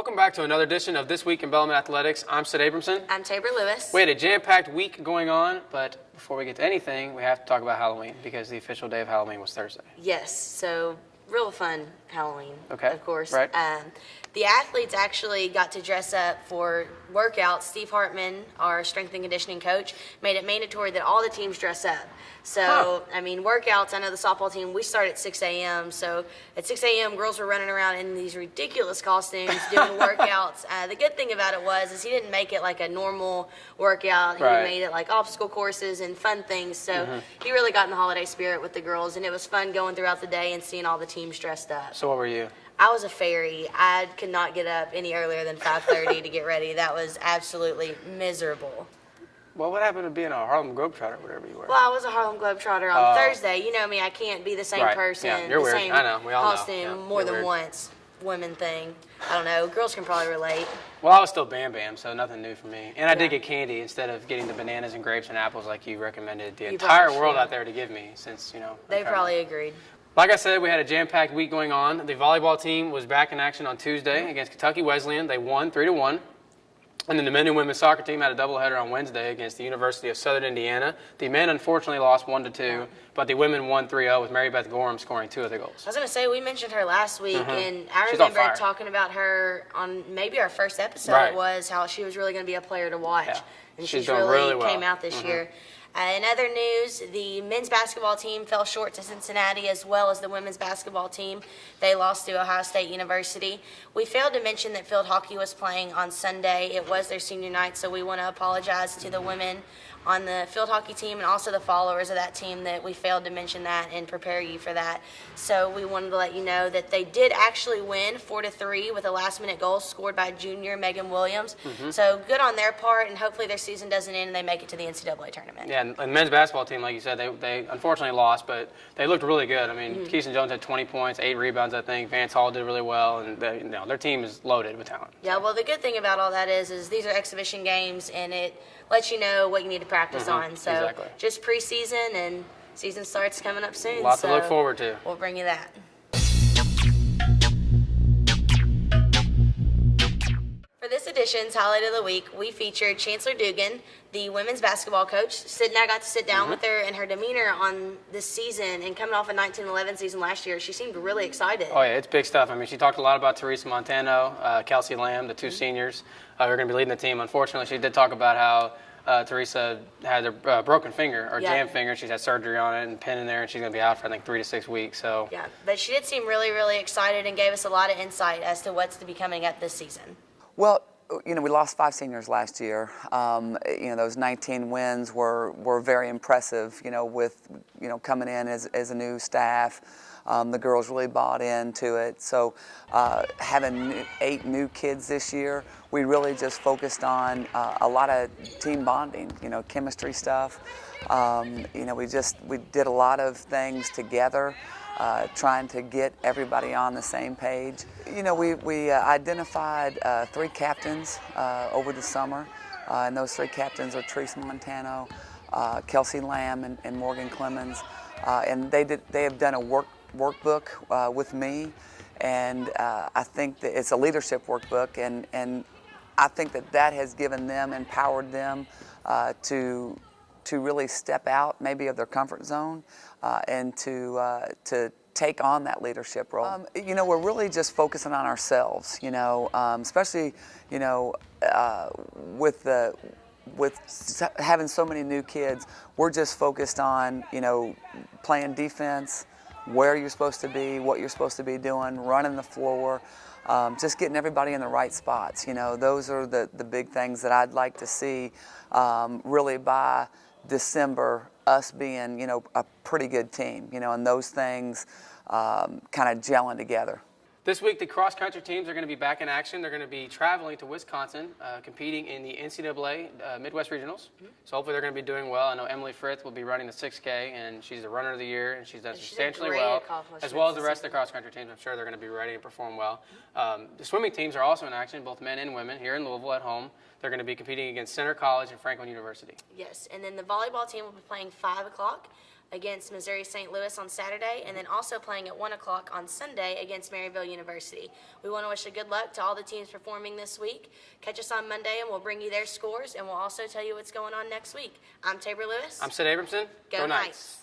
Welcome back to another edition of This Week in Bellarmine Athletics. I'm Sid Abramson. I'm Tabor Lewis. We had a jam-packed week going on, but before we get to anything, we have to talk about Halloween because the official day of Halloween was Thursday. Yes, so real fun Halloween, of course. Right. The athletes actually got to dress up for workouts. Steve Hartman, our strength and conditioning coach, made it mandatory that all the teams dress up. So, I mean, workouts, I know the softball team, we start at 6 a.m. So at 6 a.m., girls were running around in these ridiculous costumes doing workouts. The good thing about it is he didn't make it like a normal workout. He made it like obstacle courses and fun things. So he really got in the holiday spirit with the girls, and it was fun going throughout the day and seeing all the teams dressed up. So what were you? I was a fairy. I could not get up any earlier than 5:30 to get ready. That was absolutely miserable. Well, what happened to being a Harlem Globetrotter, whatever you were? Well, I was a Harlem Globetrotter on Thursday. You know me, I can't be the same person, Yeah, you're the weird. same I know. We all costume know. Yeah, more you're than weird. once. Women thing. I don't know. Girls can probably relate. Well, I was still Bam Bam, so nothing new for me. And I did get candy instead of getting the bananas and grapes and apples like you recommended the entire world out there to give me since, you know. They probably agreed. Like I said, we had a jam-packed week going on. The volleyball team was back in action on Tuesday against Kentucky Wesleyan. They won 3-1. And then the men and women's soccer team had a doubleheader on Wednesday against the University of Southern Indiana. The men unfortunately lost 1-2, but the women won 3-0 with Mary Beth Gorham scoring 2 of the goals. I was going to say, we mentioned her last week, and I remember talking about her on maybe our first episode. It was how she was really going to be a player to watch. Yeah. And she's really well. Came out this year. In other news, the men's basketball team fell short to Cincinnati as well as the women's basketball team. They lost to Ohio State University. We failed to mention that field hockey was playing on Sunday. It was their senior night, so we want to apologize to the women on the field hockey team and also the followers of that team that we failed to mention that and prepare you for that. So we wanted to let you know that they did actually win 4-3 with a last-minute goal scored by junior Megan Williams. So good on their part, and hopefully their season doesn't end and they make it to the NCAA tournament. Yeah, and the men's basketball team, like you said, they unfortunately lost, but they looked really good. I mean, Keeson Jones had 20 points, 8 rebounds, I think. Vance Hall did really well, and their team is loaded with talent. Yeah, well, the good thing about all that is these are exhibition games, and it lets you know what you need to practice on. So just preseason, and season starts coming up soon. Lots to look forward to. We'll bring you that. For this edition's Highlight of the Week, we featured Chancellor Dugan, the women's basketball coach. Sid and I got to sit down with her, and her demeanor on this season and coming off a 19-11 season last year, she seemed really excited. Oh, yeah, it's big stuff. I mean, she talked a lot about Teresa Montano, Kelsey Lamb, the 2 seniors who are going to be leading the team. Unfortunately, she did talk about how Teresa had a broken finger or jammed finger. She's had surgery on it and pin in there, and she's going to be out for, I think, 3 to 6 weeks. So yeah, but she did seem really, really excited and gave us a lot of insight as to what's to be coming up this season. Well, you know, we lost 5 seniors last year. You know, those 19 wins were very impressive, you know, with, you know, coming in as a new staff. The girls really bought into it. So having 8 new kids this year, we really just focused on a lot of team bonding, you know, chemistry stuff. You know, we did a lot of things together. Trying to get everybody on the same page. You know, we identified 3 captains over the summer, and those 3 captains are Teresa Montano, Kelsey Lamb, and Morgan Clemens, and they have done a workbook with me, and I think that it's a leadership workbook, and I think that has given them, empowered them to really step out maybe of their comfort zone and to take on that leadership role. You know, we're really just focusing on ourselves, you know, especially, you know, with having so many new kids, we're just focused on, you know, playing defense, where you're supposed to be, what you're supposed to be doing, running the floor, just getting everybody in the right spots. You know, those are the big things that I'd like to see really by December, us being, you know, a pretty good team, you know, and those things kind of gelling together. This week, the cross-country teams are going to be back in action. They're going to be traveling to Wisconsin, competing in the NCAA Midwest Regionals. So hopefully they're going to be doing well. I know Emily Frith will be running the 6K, and she's the runner of the year, and she's done substantially well, as well as the rest of the cross-country teams. I'm sure they're going to be ready and perform well. The swimming teams are also in action, both men and women, here in Louisville at home. They're going to be competing against Center College and Franklin University. Yes, and then the volleyball team will be playing 5 o'clock against Missouri St. Louis on Saturday, and then also playing at 1 o'clock on Sunday against Maryville University. We want to wish a good luck to all the teams performing this week. Catch us on Monday, and we'll bring you their scores, and we'll also tell you what's going on next week. I'm Tabor Lewis. I'm Sid Abramson. Go Knights.